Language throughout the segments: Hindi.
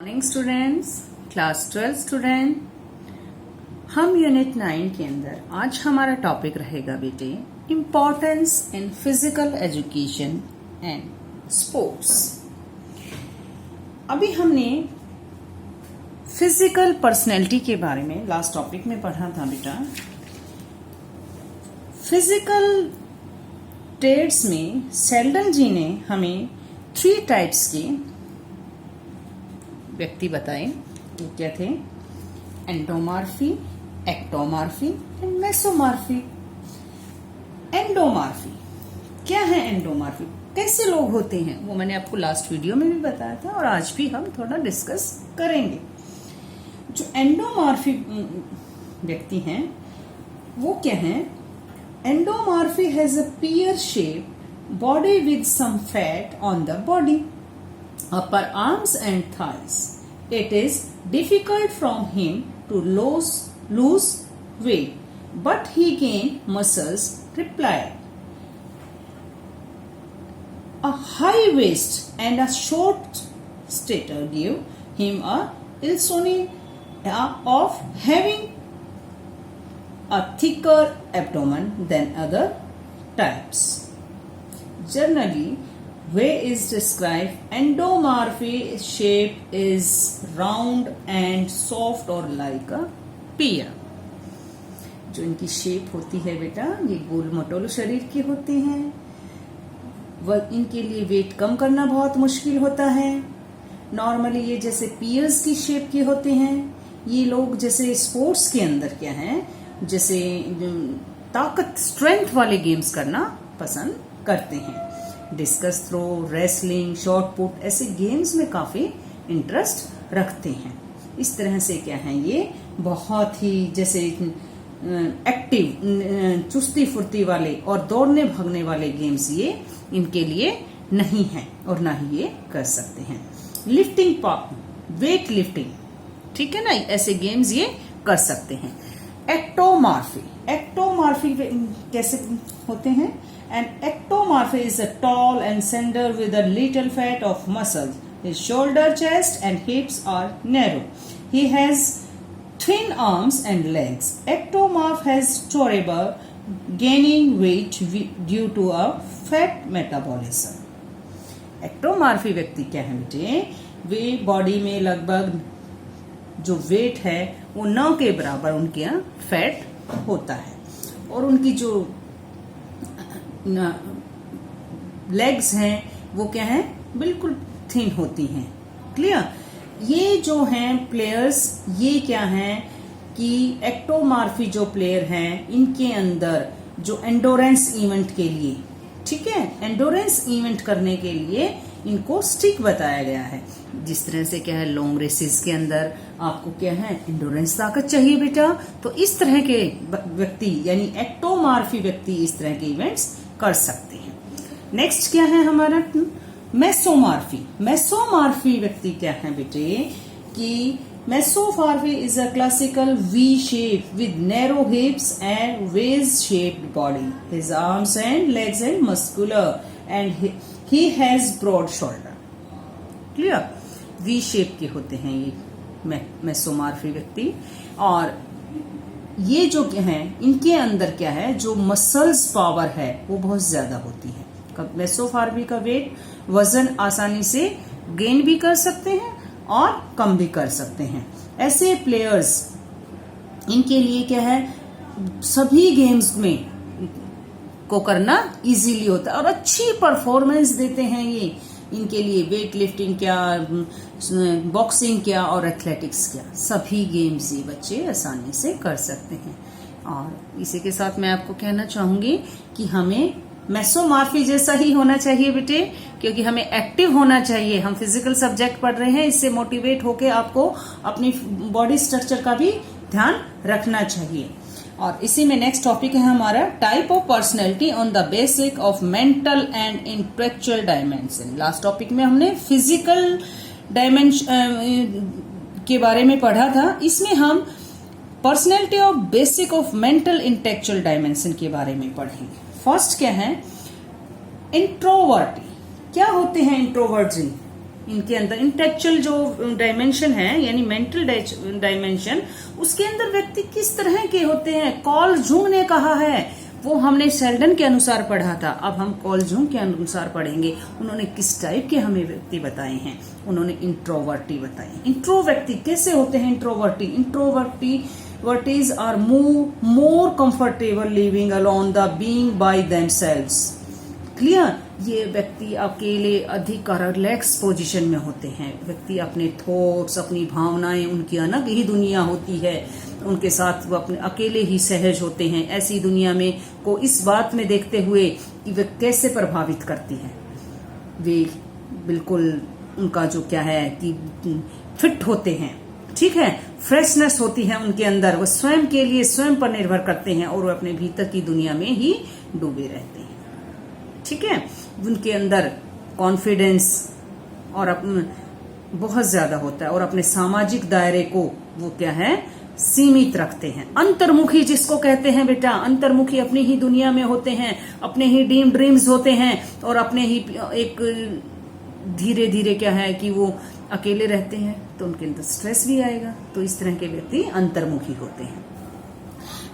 Morning students, class 12 student. हम यूनिट 9 के अंदर आज हमारा टॉपिक रहेगा बेटे importance in physical education and sports. अभी हमने फिजिकल पर्सनैलिटी के बारे में लास्ट टॉपिक में पढ़ा था बेटा। फिजिकल ट्रेड्स में सेल्डन जी ने हमें 3 टाइप्स के व्यक्ति बताए। वो क्या थे? एंडोमॉर्फी, एक्टोमॉर्फी एंड मेसोमॉर्फी। एंडोमॉर्फी क्या है? एंडोमॉर्फी कैसे लोग होते हैं वो मैंने आपको लास्ट वीडियो में भी बताया था और आज भी हम थोड़ा डिस्कस करेंगे। जो एंडोमॉर्फी व्यक्ति हैं वो क्या है? Endomorphy has a pear shape body with some fat on the body, upper arms and thighs. It is difficult from him to lose weight, but he gain muscles replied. A high waist and a short stature give him a insomnia of having a thicker abdomen than other types. Generally, way is described. Endomorphy shape is round and soft or like a pear. जो इनकी शेप होती है बेटा ये गोल मटोल शरीर के होते हैं। वह इनके लिए वेट कम करना बहुत मुश्किल होता है। नॉर्मली ये जैसे पियर्स की शेप के होते हैं। ये लोग जैसे स्पोर्ट्स के अंदर क्या है, जैसे ताकत स्ट्रेंथ वाले गेम्स करना पसंद करते हैं। Discus throw, wrestling, shot put ऐसे गेम्स में काफी इंटरेस्ट रखते हैं। इस तरह से क्या है, ये बहुत ही जैसे एक्टिव, चुस्ती फुर्ती वाले और दौड़ने भागने वाले गेम्स ये इनके लिए नहीं है और ना ही ये कर सकते हैं। लिफ्टिंग, वेट लिफ्टिंग, ठीक है ना, ऐसे गेम्स ये कर सकते हैं। एक्टोमॉर्फी, एक्टोमॉर्फी कैसे होते हैं? An ectomorph is a tall and slender with a little fat of muscles. His shoulder, chest and hips are narrow. He has thin arms and legs. Ectomorph has cerebral, gaining weight due to a fat metabolism. एक्टोमॉर्फी व्यक्ति क्या है बेटे? वे बॉडी में लगभग जो वेट है वो 9 के बराबर उनके यहाँ फैट होता है और उनकी जो लेग्स हैं वो क्या है, बिल्कुल थिन होती हैं। क्लियर? ये जो हैं प्लेयर्स, ये क्या हैं कि एक्टोमॉर्फी जो प्लेयर हैं इनके अंदर जो एंडोरेंस इवेंट के लिए, ठीक है, एंडोरेंस इवेंट करने के लिए इनको स्टिक बताया गया है। जिस तरह से क्या है लॉन्ग रेसेस के अंदर आपको क्या है एंडोरेंस ताकत चाहिए बेटा, तो इस तरह के व्यक्ति यानी एक्टोमॉर्फी व्यक्ति इस तरह के इवेंट्स कर सकते हैं। नेक्स्ट क्या है हमारा? मेसोमॉर्फी। मेसोमॉर्फी व्यक्ति क्या है बेटे कि mesomorphy is a classical V shape with narrow hips and wedge shaped body. His arms and legs and muscular and he has broad shoulder. Clear? V shape के होते हैं ये मेसोमॉर्फी व्यक्ति। और ये जो क्या है इनके अंदर क्या है, जो मसल्स पावर है वो बहुत ज्यादा होती है। मेसोमॉर्फी का वेट वजन आसानी से गेन भी कर सकते हैं और कम भी कर सकते हैं। ऐसे प्लेयर्स इनके लिए क्या है, सभी गेम्स में को करना इजीली होता है और अच्छी परफॉर्मेंस देते हैं ये। इनके लिए वेट लिफ्टिंग क्या, बॉक्सिंग क्या और एथलेटिक्स क्या, सभी गेम्स ये बच्चे आसानी से कर सकते हैं। और इसी के साथ मैं आपको कहना चाहूंगी कि हमें मेसोमॉर्फी जैसा ही होना चाहिए बेटे, क्योंकि हमें एक्टिव होना चाहिए। हम फिजिकल सब्जेक्ट पढ़ रहे हैं, इससे मोटिवेट होके आपको अपनी बॉडी स्ट्रक्चर का भी ध्यान रखना चाहिए। और इसी में नेक्स्ट टॉपिक है हमारा type of personality on the basic of mental and intellectual dimension. Last topic में हमने फिजिकल डायमेंशन के बारे में पढ़ा था। इसमें हम personality of basic of mental intellectual dimension के बारे में पढ़ेंगे। फर्स्ट क्या है? इंट्रोवर्टी। क्या होते हैं इंट्रोवर्ट जी? इनके अंदर इंटेलेक्चुअल जो डायमेंशन है यानी मेंटल डायमेंशन, उसके अंदर व्यक्ति किस तरह के होते हैं, कॉल जुंग ने कहा है, वो हमने शेल्डन के अनुसार पढ़ा था, अब हम कॉल जुंग के अनुसार पढ़ेंगे। उन्होंने किस टाइप के हमें व्यक्ति बताए हैं, उन्होंने इंट्रोवर्टी बताए। इंट्रोवर्टी कैसे होते हैं? Introverts are more comfortable living alone the being by themselves. Clear? ये व्यक्ति अकेले अधिक रिलैक्स पोजीशन में होते हैं। व्यक्ति अपने थॉट्स, अपनी भावनाएं, उनकी अलग ही दुनिया होती है, उनके साथ वो अपने अकेले ही सहज होते हैं। ऐसी दुनिया में को इस बात में देखते हुए कि वे कैसे प्रभावित करती है, वे बिल्कुल उनका जो क्या है कि फिट होते हैं, ठीक है, फ्रेशनेस होती है उनके अंदर, वो स्वयं के लिए स्वयं पर निर्भर करते हैं और वो अपने भीतर की दुनिया में ही डूबे रहते हैं, ठीक है। उनके अंदर कॉन्फिडेंस और बहुत ज्यादा होता है और अपने सामाजिक दायरे को वो क्या है सीमित रखते हैं। अंतर्मुखी जिसको कहते हैं बेटा, अंतर्मुखी अपनी ही दुनिया में होते हैं, अपने ही ड्रीम्स होते हैं और अपने ही एक धीरे धीरे क्या है कि वो अकेले रहते हैं तो उनके अंदर स्ट्रेस भी आएगा। तो इस तरह के व्यक्ति अंतर्मुखी होते हैं।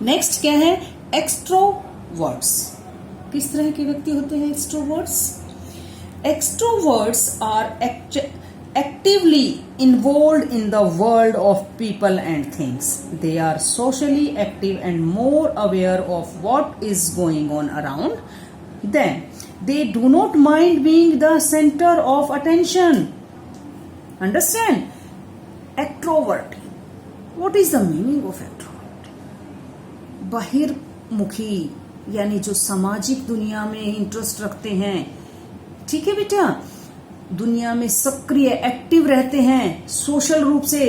नेक्स्ट क्या है? एक्सट्रोवर्ट्स। किस तरह के व्यक्ति होते हैं extroverts? Extroverts are actively involved in the world of people and things. They are socially active and more aware of what is going on around them. They do not mind being the center of attention. Understand? Extrovert. What is the meaning of extrovert? बहिर्मुखी यानी जो सामाजिक दुनिया में इंटरेस्ट रखते हैं, ठीक है बेटा, दुनिया में सक्रिय एक्टिव रहते हैं, सोशल रूप से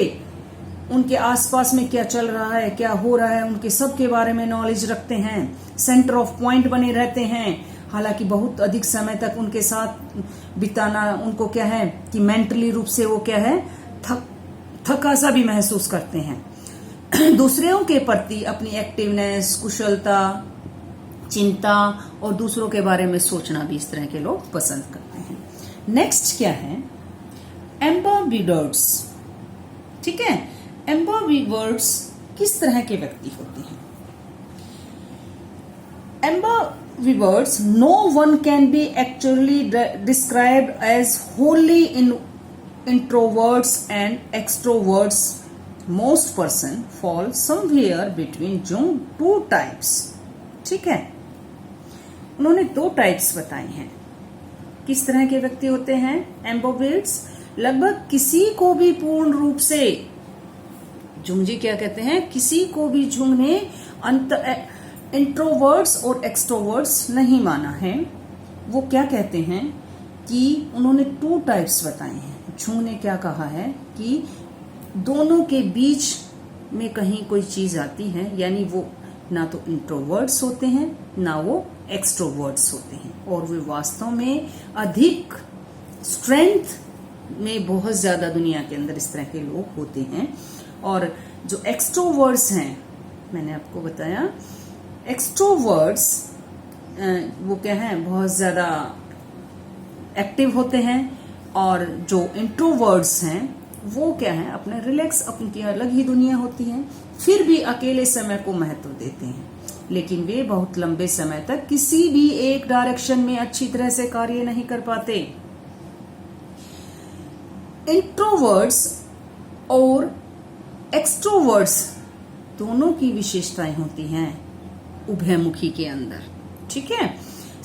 उनके आसपास में क्या चल रहा है, क्या हो रहा है, उनके सब के बारे में नॉलेज रखते हैं, सेंटर ऑफ पॉइंट बने रहते हैं। हालांकि बहुत अधिक समय तक उनके साथ बिताना उनको क्या है कि मेंटली रूप से वो क्या है थका सा भी महसूस करते हैं। दूसरों के प्रति अपनी एक्टिवनेस, कुशलता, चिंता और दूसरों के बारे में सोचना भी इस तरह के लोग पसंद करते हैं। नेक्स्ट क्या है? एम्बिवर्ट्स, ठीक है। एम्बिवर्ट्स किस तरह के व्यक्ति होते हैं? Ambiverts no one can be actually described as wholly introverts and extroverts. Most person fall somewhere between two types. ठीक है, उन्होंने दो टाइप्स बताए हैं। किस तरह के व्यक्ति होते हैं एम्बिवर्ट्स? लगभग किसी को भी पूर्ण रूप से, जुंग जी क्या कहते हैं, किसी को भी जुंग ने इंट्रोवर्ट्स और एक्सट्रोवर्ट्स नहीं माना है। वो क्या कहते हैं कि उन्होंने टू टाइप्स बताए हैं। जुंग ने क्या कहा है कि दोनों के बीच में कहीं कोई चीज आती है, यानी वो ना तो इंट्रोवर्ट्स होते हैं ना वो एक्सट्रोवर्ट्स होते हैं, और वे वास्तव में अधिक स्ट्रेंथ में बहुत ज्यादा दुनिया के अंदर इस तरह के लोग होते हैं। और जो एक्सट्रोवर्ट्स हैं, मैंने आपको बताया एक्सट्रोवर्ट्स वो क्या है बहुत ज्यादा एक्टिव होते हैं, और जो इंट्रोवर्ट्स हैं वो क्या है अपने रिलैक्स, अपनी अलग ही दुनिया होती है, फिर भी अकेले समय को महत्व देते हैं, लेकिन वे बहुत लंबे समय तक किसी भी एक डायरेक्शन में अच्छी तरह से कार्य नहीं कर पाते। इंट्रोवर्ट्स और एक्सट्रोवर्ट्स दोनों की विशेषताएं होती हैं उभयमुखी के अंदर, ठीक है।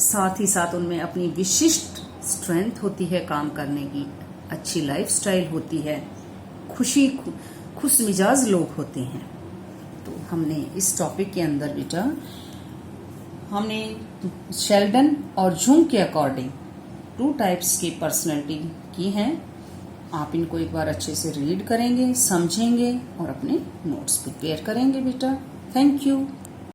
साथ ही साथ उनमें अपनी विशिष्ट स्ट्रेंथ होती है काम करने की, अच्छी लाइफस्टाइल होती है, खुश मिजाज लोग होते हैं। तो हमने इस टॉपिक के अंदर बेटा हमने शेल्डन और जुंग के अकॉर्डिंग टू टाइप्स की पर्सनैलिटी की हैं। आप इनको एक बार अच्छे से रीड करेंगे, समझेंगे और अपने नोट्स प्रिपेयर करेंगे बेटा। Thank you.